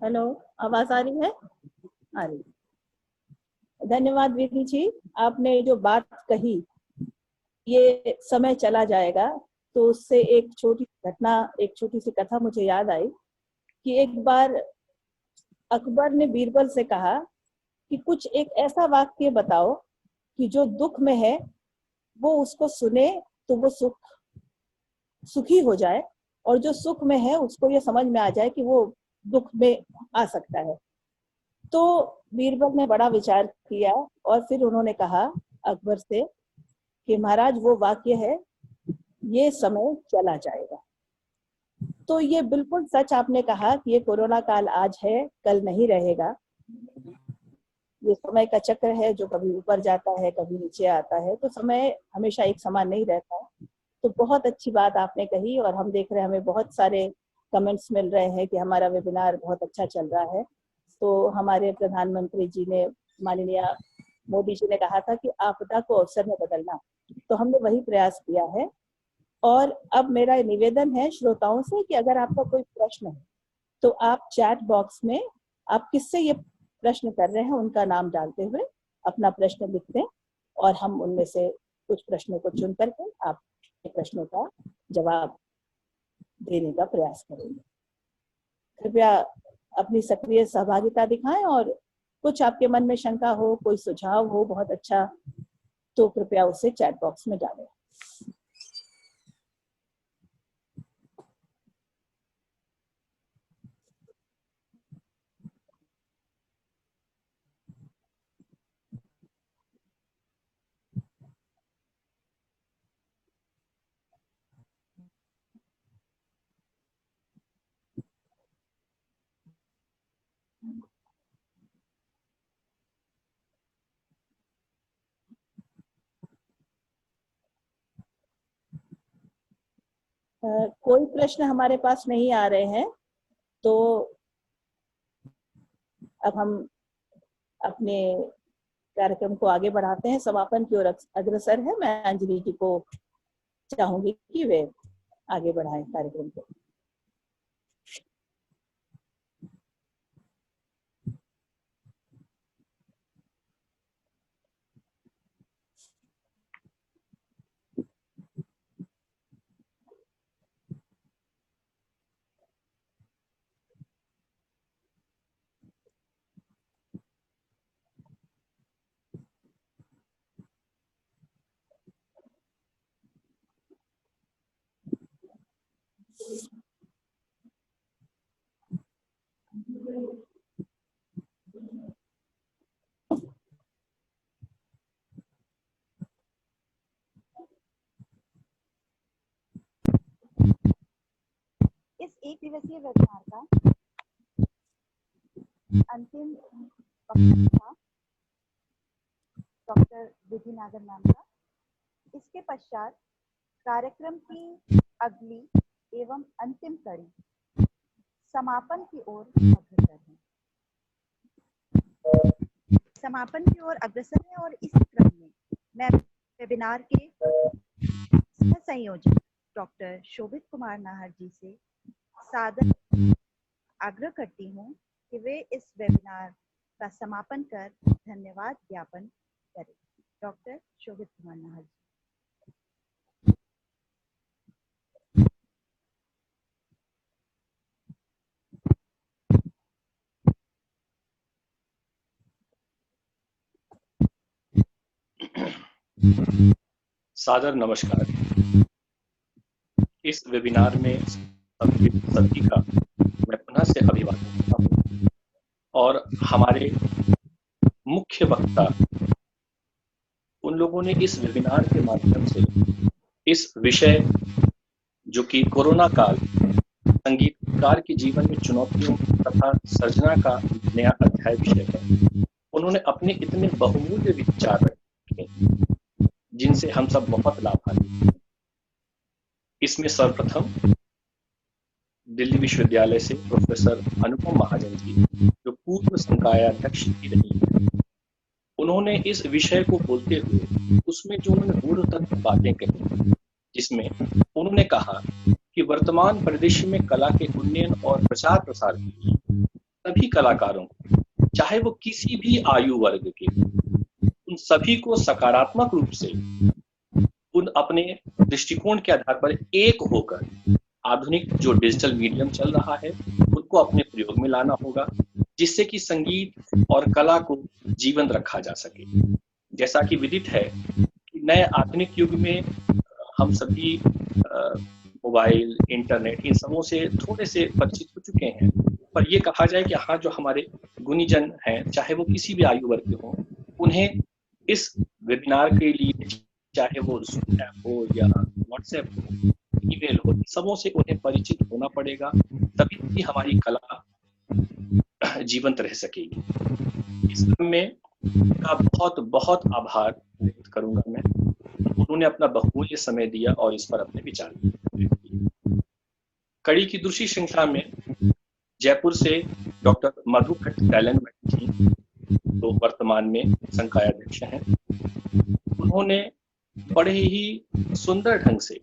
हेलो, आवाज आ रही है? आ रही। धन्यवाद विधि जी, आपने जो बात कही, ये समय चला जाएगा, तो उससे एक छोटी घटना, एक छोटी सी कथा मुझे याद आई कि एक बार अकबर ने बीरबल से कहा कि कुछ एक ऐसा वाक्य बताओ कि जो दुख में है वो उसको सुने तो वो सुखी हो जाए, और जो सुख में है उसको ये समझ में आ जाए कि वो दुख में आ सकता है। तो बीरबल ने बड़ा विचार किया और फिर उन्होंने कहा अकबर से कि महाराज वो वाक्य है, ये समय चला जाएगा। तो ये बिल्कुल सच आपने कहा कि ये कोरोना काल आज है, कल नहीं रहेगा। ये समय का चक्र है जो कभी ऊपर जाता है, कभी नीचे आता है, तो समय हमेशा एक समान नहीं रहता। तो बहुत अच्छी बात आपने कही, और हम देख रहे हैं हमें बहुत सारे कमेंट्स मिल रहे हैं कि हमारा वेबिनार बहुत अच्छा चल रहा है। तो हमारे प्रधानमंत्री जी ने, माननीय मोदी जी ने कहा था कि आपदा को अवसर में बदलना, तो हमने वही प्रयास किया है। और अब मेरा निवेदन है श्रोताओं से कि अगर आपका कोई प्रश्न है तो आप चैट बॉक्स में आप किससे ये प्रश्न कर रहे हैं उनका नाम डालते हुए अपना प्रश्न लिख दें, और हम उनमें से कुछ प्रश्नों को चुन करके आपके प्रश्नों का जवाब देने का प्रयास करेंगे। कृपया अपनी सक्रिय सहभागिता दिखाएं, और कुछ आपके मन में शंका हो, कोई सुझाव हो बहुत अच्छा, तो कृपया उसे चैट बॉक्स में डालें। कोई प्रश्न हमारे पास नहीं आ रहे हैं, तो अब हम अपने कार्यक्रम को आगे बढ़ाते हैं, समापन की ओर अग्रसर है। मैं अंजलि जी को चाहूंगी कि वे आगे बढ़ाएं कार्यक्रम को। इस एक दिवसीय वेबिनार का अंतिम वक्ता था डॉक्टर विधि नागर मैम का। इसके पश्चात कार्यक्रम की अगली एवं अंतिम कड़ी समापन की ओर अग्रसर है। समापन की ओर अग्रसर है, और इस क्रम में मैं वेबिनार के सह संयोजक डॉक्टर शोभित कुमार नाहर जी से सादर आग्रह करती हूँ कि वे इस वेबिनार का समापन कर धन्यवाद ज्ञापन करें। डॉक्टर शोभित कुमार नाहर जी। सादर नमस्कार। इस वेबिनार में सभी का मैं पुनः से अभिवादन करता हूँ, और हमारे मुख्य वक्ता उन लोगों ने इस वेबिनार के माध्यम से इस विषय जो कि कोरोना काल संगीतकार के जीवन में चुनौतियों तथा सर्जना का नया अध्याय विषय पर उन्होंने अपने इतने बहुमूल्य विचार रखे जिनसे हम सब बहुत लाभान्वित हैं। इसमें सर्वप्रथम दिल्ली विश्वविद्यालय से प्रोफेसर अनुपम महाजन जी, जो पूर्व संकायाध्यक्ष भी रही हैं, उन्होंने इस विषय को बोलते हुए उसमें जो उन्होंने गूढ़ तत्व बातें कही, जिसमें उन्होंने कहा कि वर्तमान परिदृश्य में कला के उन्नयन और प्रचार प्रसार के लिए सभी कलाकारों को, चाहे वो किसी भी आयु वर्ग के, उन सभी को सकारात्मक रूप से उन अपने दृष्टिकोण के आधार पर एक होकर आधुनिक जो डिजिटल मीडियम चल रहा है उनको अपने प्रयोग में लाना होगा, जिससे कि संगीत और कला को जीवंत रखा जा सके। जैसा कि विदित है कि नए आधुनिक युग में हम सभी मोबाइल, इंटरनेट, इन सबों से थोड़े से परिचित हो चुके हैं, पर ये कहा जाए कि हाँ, जो हमारे गुणीजन हैं, चाहे वो किसी भी आयु वर्ग के हों, उन्हें इस वेबिनार के लिए, चाहे वो Zoom ऐप हो या व्हाट्सएप हो, ईमेल हो, सबों से उन्हें परिचित होना पड़ेगा, तभी भी हमारी कला जीवंत रह सकेगी। इस क्रम में का बहुत बहुत आभार व्यक्त करूंगा मैं। उन्होंने अपना बहुमूल्य समय दिया और इस पर अपने विचार दिए। कड़ी की दूसरी श्रृंखला में जयपुर से डॉक्टर मधु भट्ट टैलेंट थी, तो वर्तमान में संकायाध्यक्ष हैं। उन्होंने बड़े ही सुंदर ढंग से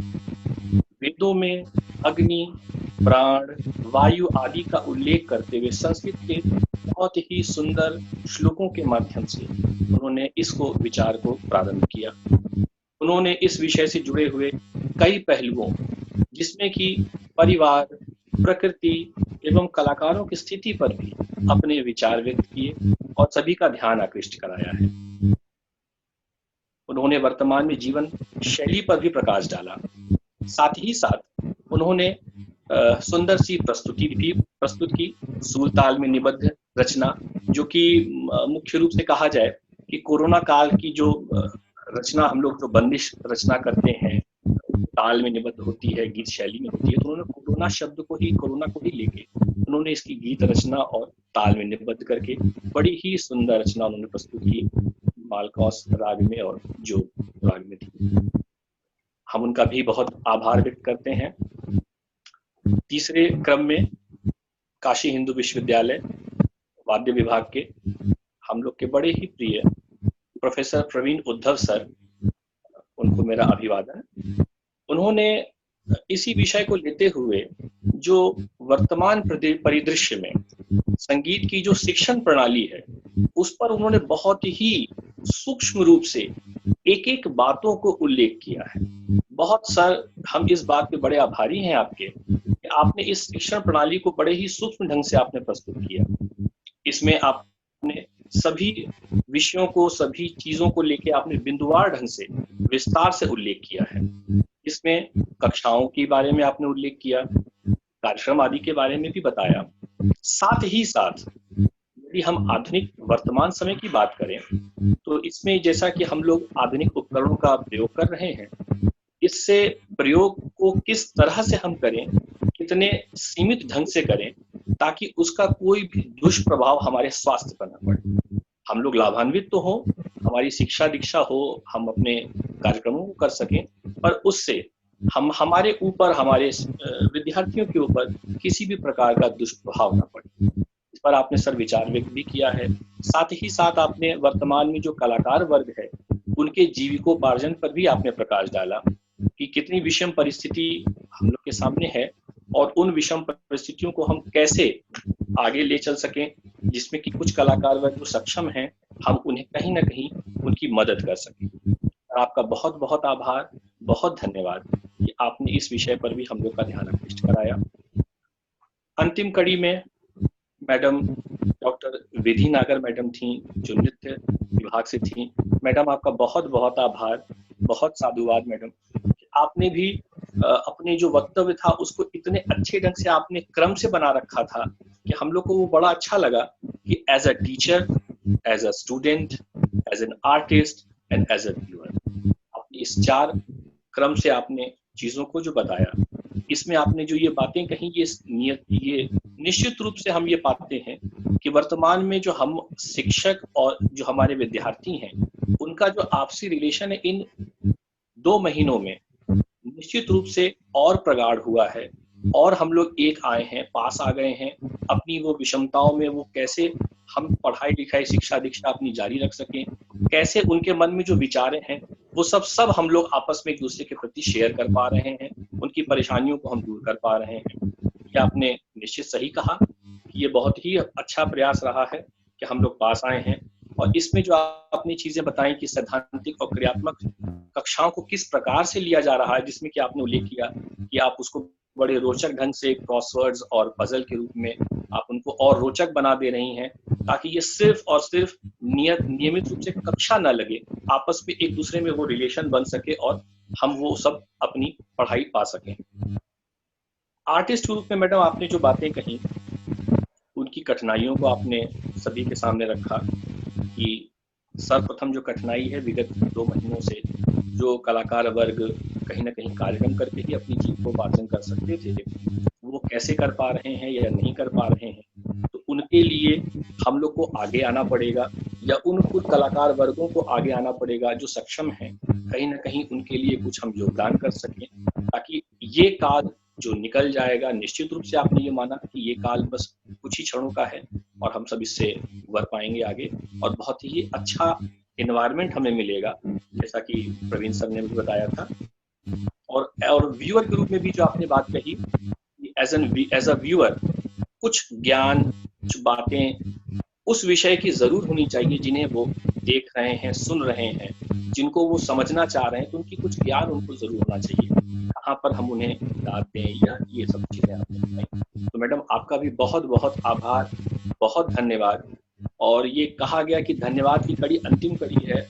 वेदों में अग्नि, प्राण, वायु आदि का उल्लेख करते हुए संस्कृत के बहुत ही सुंदर श्लोकों के माध्यम से उन्होंने इसको विचार को प्रारंभ किया। उन्होंने इस विषय से जुड़े हुए कई पहलुओं, जिसमें कि परिवार, प्रकृति एवं कलाकारों की स्थिति पर भी अपने विचार व्यक्त किए और सभी का ध्यान आकृष्ट कराया है। उन्होंने वर्तमान में जीवन शैली पर भी प्रकाश डाला। साथ ही साथ उन्होंने सुंदर सी प्रस्तुति भी प्रस्तुत की, सूर ताल में निबद्ध रचना, जो कि मुख्य रूप से कहा जाए कि कोरोना काल की जो रचना हम लोग जो बंदिश रचना करते हैं, ताल में निबद्ध होती है, गीत शैली में होती है, तो उन्होंने कोरोना को ही लेके उन्होंने इसकी गीत रचना और ताल में निबद्ध करके बड़ी ही सुंदर रचना उन्होंने प्रस्तुत की, मालकौस राग में और जो राग में थी। हम उनका भी बहुत आभार व्यक्त करते हैं। तीसरे क्रम में काशी हिंदू विश्वविद्यालय वाद्य विभाग के हम लोग के बड़े ही प्रिय प्रोफेसर प्रवीण उद्धव सर, उनको मेरा अभिवादन। उन्होंने इसी विषय को लेते हुए जो वर्तमान परिदृश्य में संगीत की जो शिक्षण प्रणाली है, उस पर उन्होंने बहुत ही सूक्ष्म रूप से एक एक बातों को उल्लेख किया है। बहुत सर, हम इस बात पे बड़े आभारी हैं आपके कि आपने इस शिक्षण प्रणाली को बड़े ही सूक्ष्म ढंग से आपने प्रस्तुत किया। इसमें आपने सभी विषयों को, सभी चीजों को लेके आपने बिंदुवार ढंग से विस्तार से उल्लेख किया है। इसमें कक्षाओं के बारे में आपने उल्लेख किया, कार्यक्रम आदि के बारे में भी बताया। साथ ही साथ यदि हम आधुनिक वर्तमान समय की बात करें, तो इसमें जैसा कि हम लोग आधुनिक उपकरणों का प्रयोग कर रहे हैं, इससे प्रयोग को किस तरह से हम करें, कितने सीमित ढंग से करें, ताकि उसका कोई भी दुष्प्रभाव हमारे स्वास्थ्य पर न पड़े। हम लोग लाभान्वित तो हो, हमारी शिक्षा दीक्षा हो, हम अपने कार्यक्रमों को कर सकें, पर उससे हम हमारे ऊपर, हमारे विद्यार्थियों के ऊपर किसी भी प्रकार का दुष्प्रभाव न पड़े। इस पर आपने सर विचार व्यक्त भी किया है। साथ ही साथ आपने वर्तमान में जो कलाकार वर्ग है, उनके जीविकोपार्जन पर भी आपने प्रकाश डाला कि कितनी विषम परिस्थिति हम लोग के सामने है और उन विषम परिस्थितियों को हम कैसे आगे ले चल सकें, जिसमें कि कुछ कलाकार वर्ग जो सक्षम हैं, हम उन्हें कहीं ना कहीं उनकी मदद कर सकें। आपका बहुत बहुत आभार, बहुत धन्यवाद कि आपने इस विषय पर भी हम लोग का ध्यान आकृष्ट कराया। अंतिम कड़ी में मैडम डॉक्टर विधि नागर मैडम थी, जो नृत्य विभाग से थी। मैडम, आपका बहुत बहुत आभार, बहुत साधुवाद मैडम। आपने भी अपने जो वक्तव्य था उसको इतने अच्छे ढंग से आपने क्रम से बना रखा था कि हम लोग को वो बड़ा अच्छा लगा कि as a teacher as a student, as an artist and as a viewer. आपने इस 4 क्रम से आपने चीजों को जो बताया, इसमें आपने जो ये बातें कही, ये निश्चित रूप से हम ये पाते हैं कि वर्तमान में जो हम शिक्षक और जो हमारे विद्यार्थी हैं, उनका जो आपसी रिलेशन है इन 2 महीनों में निश्चित रूप से और प्रगाढ़ हुआ है, और हम लोग एक आए हैं, पास आ गए हैं। अपनी वो विषमताओं में वो कैसे हम पढ़ाई लिखाई शिक्षा दीक्षा अपनी जारी रख सकें, कैसे उनके मन में जो विचारें हैं वो सब हम लोग आपस में एक दूसरे के प्रति शेयर कर पा रहे हैं, उनकी परेशानियों को हम दूर कर पा रहे हैं। ये आपने निश्चित सही कहा कि ये बहुत ही अच्छा प्रयास रहा है कि हम लोग पास आए हैं। और इसमें जो आपने चीजें बताई कि सैद्धांतिक और क्रियात्मक कक्षाओं को किस प्रकार से लिया जा रहा है, जिसमें कि आपने उल्लेख किया कि आप उसको बड़े रोचक ढंग से क्रॉसवर्ड्स और पजल के रूप में आप उनको और रोचक बना दे रही हैं, ताकि ये सिर्फ और सिर्फ नियमित रूप से कक्षा न लगे, आपस में एक दूसरे में वो रिलेशन बन सके और हम वो सब अपनी पढ़ाई पा सकें। आर्टिस्ट के रूप में मैडम आपने जो बातें कही, उनकी कठिनाइयों को आपने सभी के सामने रखा कि सर्वप्रथम जो कठिनाई है विगत 2 महीनों से जो कलाकार वर्ग कहीं ना कहीं कार्यक्रम करके ही अपनी जीत को पार्जन कर सकते थे, वो कैसे कर पा रहे हैं या नहीं कर पा रहे हैं। तो उनके लिए हम लोग को आगे आना पड़ेगा, या उन कुछ कलाकार वर्गों को आगे आना पड़ेगा जो सक्षम हैं, कहीं ना कहीं उनके लिए कुछ हम योगदान कर सकें, ताकि ये काल जो निकल जाएगा, निश्चित रूप से आपने ये माना कि ये काल बस कुछ ही क्षणों का है और हम सब इससे उबर पाएंगे आगे, और बहुत ही अच्छा एनवायरनमेंट हमें मिलेगा, जैसा कि प्रवीण सर ने भी बताया था। और व्यूअर के रूप में भी जो आपने बात कही, एज अ व्यूअर कुछ ज्ञान, कुछ बातें उस विषय की जरूर होनी चाहिए जिन्हें वो देख रहे हैं, सुन रहे हैं, जिनको वो समझना चाह रहे हैं, तो उनकी कुछ ज्ञान उनको जरूर होना चाहिए, कहाँ पर हम उन्हें दाद दें या ये सब चीजें आपने बताई। तो मैडम आपका भी बहुत बहुत आभार, बहुत धन्यवाद। और ये कहा गया कि धन्यवाद की कड़ी अंतिम कड़ी है,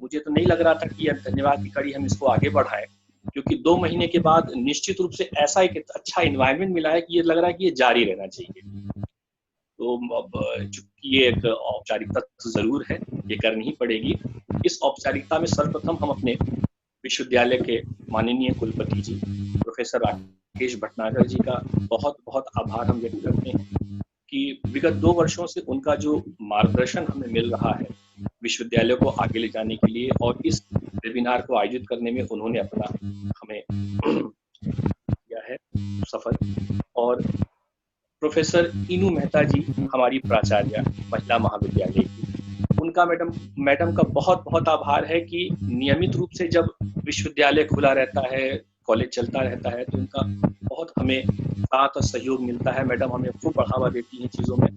मुझे तो नहीं लग रहा था कि यह धन्यवाद की कड़ी हम इसको आगे बढ़ाएं, क्योंकि 2 महीने के बाद निश्चित रूप से ऐसा एक अच्छा एनवायरनमेंट मिला है कि ये लग रहा है कि ये जारी रहना चाहिए। तो अब चूंकि ये एक औपचारिकता तो जरूर है, ये करनी ही पड़ेगी। इस औपचारिकता में सर्वप्रथम हम अपने विश्वविद्यालय के माननीय कुलपति जी प्रोफेसर राकेश भटनागर जी का बहुत बहुत आभार हम व्यक्त करते हैं कि विगत 2 वर्षों से उनका जो मार्गदर्शन हमें मिल रहा है विश्वविद्यालय को आगे ले जाने के लिए, और इस वेबिनार को आयोजित करने में उन्होंने अपना हमें किया है सफल। और प्रोफेसर इनू मेहता जी हमारी प्राचार्य महिला महाविद्यालय की, उनका मैडम का बहुत बहुत आभार है कि नियमित रूप से जब विश्वविद्यालय खुला रहता है, कॉलेज चलता रहता है, तो उनका बहुत हमें साथ और सहयोग मिलता है। मैडम हमें खूब बढ़ावा देती हैं चीजों में।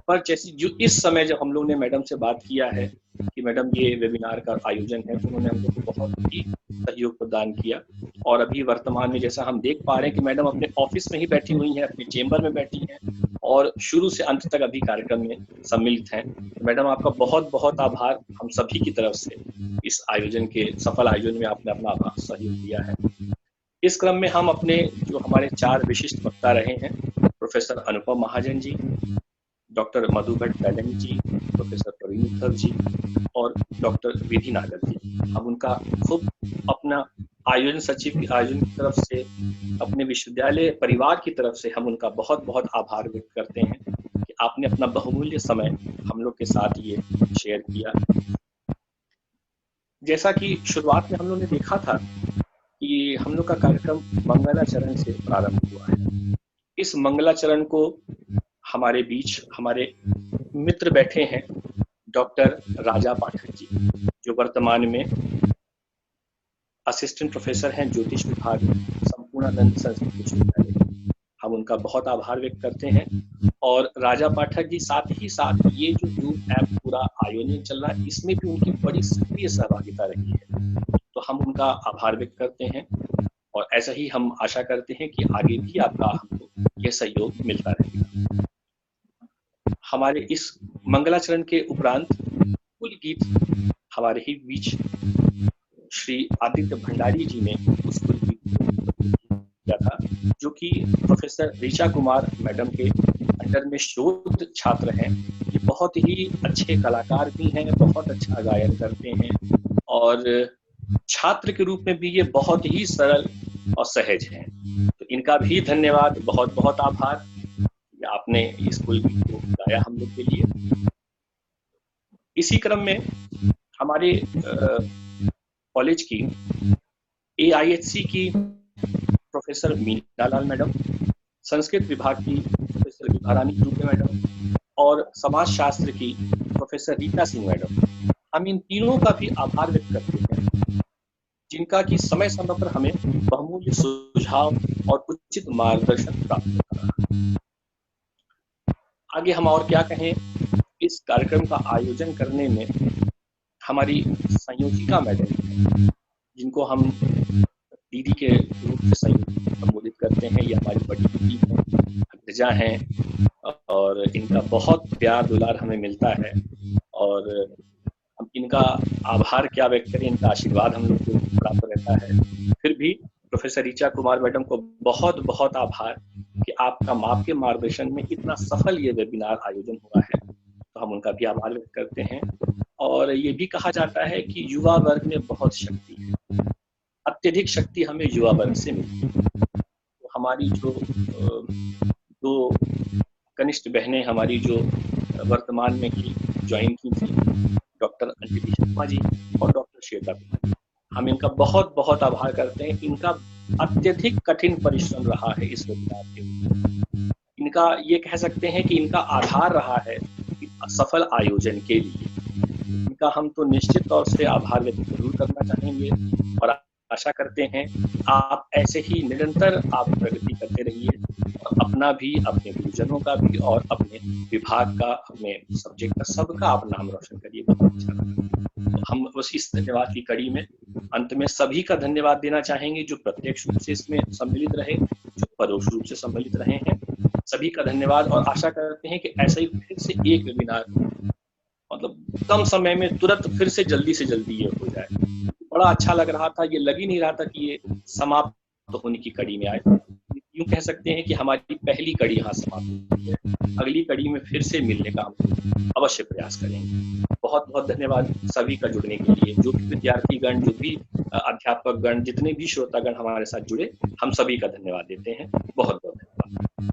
पर जैसी जो इस समय जब हम लोग ने मैडम से बात किया है कि मैडम ये वेबिनार का आयोजन है, तो उन्होंने हम लोग को बहुत ही सहयोग प्रदान किया। और अभी वर्तमान में जैसा हम देख पा रहे हैं कि मैडम अपने ऑफिस में ही बैठी हुई हैं, अपने चेम्बर में बैठी हैं और शुरू से अंत तक अभी कार्यक्रम में सम्मिलित हैं। मैडम आपका बहुत बहुत आभार हम सभी की तरफ से, इस आयोजन के सफल आयोजन में आपने अपना सहयोग दिया है। इस क्रम में हम अपने जो हमारे 4 विशिष्ट वक्ता रहे हैं, प्रोफेसर अनुपम महाजन जी, डॉक्टर मधुभट पैलनी जी, प्रोफेसर प्रवीण उत्तर जी और डॉक्टर विधि नागर जी, हम उनका खूब अपना आयोजन सचिव की आयोजन की तरफ से, अपने विश्वविद्यालय परिवार की तरफ से हम उनका बहुत बहुत आभार व्यक्त करते हैं कि आपने अपना बहुमूल्य समय हम लोग के साथ ये शेयर किया। जैसा कि शुरुआत में हम लोग ने देखा था कि हम लोग का कार्यक्रम मंगलाचरण से प्रारंभ हुआ है। इस मंगलाचरण को हमारे बीच हमारे मित्र बैठे हैं, डॉक्टर राजा पाठक जी, जो वर्तमान में असिस्टेंट प्रोफेसर हैं ज्योतिष विभाग संपूर्णानंद संस्कृत विश्वविद्यालय। हम उनका बहुत आभार व्यक्त करते हैं। और राजा पाठक जी साथ ही साथ ये जो जूम ऐप पूरा आयोजन चल रहा है, इसमें भी उनकी बड़ी सक्रिय सहभागिता रही है, तो हम उनका आभार व्यक्त करते हैं। और ऐसा ही हम आशा करते हैं कि आगे भी आपका हमको यह सहयोग मिलता रहेगा। हमारे इस मंगलाचरण के उपरांत कुल गीत हमारे ही बीच श्री आदित्य भंडारी जी ने उस कुल गीत को किया था, जो कि प्रोफेसर ऋचा कुमार मैडम के अंडर में शोध छात्र हैं। ये बहुत बहुत ही अच्छे कलाकार भी हैं, बहुत अच्छा गायन करते हैं और छात्र के रूप में भी ये बहुत ही सरल और सहज हैं। तो इनका भी धन्यवाद, बहुत-बहुत आभार कि आपने इस स्कूल गीत को गाया हम लोग के लिए। इसी क्रम में हमारे कॉलेज की AIHC की प्रोफेसर मीना लाल मैडम, संस्कृत विभाग की प्रोफेसर विभारानी दुबे मैडम और समाज शास्त्र की प्रोफेसर रीता सिंह मैडम, हम इन तीनों का भी आभार व्यक्त करते हैं, जिनका कि समय-समय पर हमें बहुमूल्य सुझाव और उचित मार्गदर्शन प्राप्त होता रहा। आगे हम और क्या कहें, इस कार्यक्रम का आयोजन करने में हमारी संयोजिका मैडम, जिनको हम दीदी के रूप से संबोधित करते हैं, ये हमारी बड़ी दीदी हैं, अग्रजा हैं और इनका बहुत प्यार दुलार हमें मिलता है और हम इनका आभार क्या व्यक्त करें, इनका आशीर्वाद हम लोग को प्राप्त रहता है। फिर भी प्रोफेसर ऋचा कुमार मैडम को बहुत-बहुत आभार कि आपके मार्गदर्शन में इतना सफल ये वेबिनार आयोजन हुआ है, तो हम उनका भी आभार व्यक्त करते हैं। और ये भी कहा जाता है कि युवा वर्ग में बहुत शक्ति है, अत्यधिक शक्ति हमें युवा वर्ग से मिलती है। तो हमारी जो 2 कनिष्ठ बहनें हमारी जो वर्तमान में की ज्वाइन की थी, डॉक्टर अंजलि शर्मा जी और डॉक्टर श्वेता कुमारी, हम इनका बहुत-बहुत आभार करते हैं। इनका अत्यधिक कठिन परिश्रम रहा है इस वेबिनार के लिए। इनका ये कह सकते हैं कि इनका आधार रहा है सफल आयोजन के लिए। इनका हम तो निश्चित तौर से आभार व्यक्त जरूर करना चाहेंगे और आशा करते हैं आप ऐसे ही निरंतर आप प्रगति करते रहिए और अपना भी, अपने गुरुजनों का भी और अपने विभाग का, अपने सब्जेक्ट का, सबका आप नाम रोशन करिए। बहुत अच्छा लगा। तो हम बस इस धन्यवाद की कड़ी में अंत में सभी का धन्यवाद देना चाहेंगे जो प्रत्यक्ष रूप से इसमें सम्मिलित रहे, जो परोक्ष रूप से सम्मिलित रहे हैं, सभी का धन्यवाद और आशा करते हैं कि ऐसा ही फिर से एक वेबिनार मतलब कम समय में तुरंत फिर से जल्दी ये हो जाए। बड़ा अच्छा लग रहा था, ये लग ही नहीं रहा था कि ये समाप्त होने की कड़ी में आए। यूँ कह सकते हैं कि हमारी पहली कड़ी यहाँ समाप्त हुई है। अगली कड़ी में फिर से मिलने का हम अवश्य प्रयास करेंगे। बहुत-बहुत धन्यवाद सभी का जुड़ने के लिए, जो भी विद्यार्थीगण, जो भी अध्यापकगण, जितने भी श्रोतागण हमारे साथ जुड़े, हम सभी का धन्यवाद देते हैं। बहुत-बहुत धन्यवाद।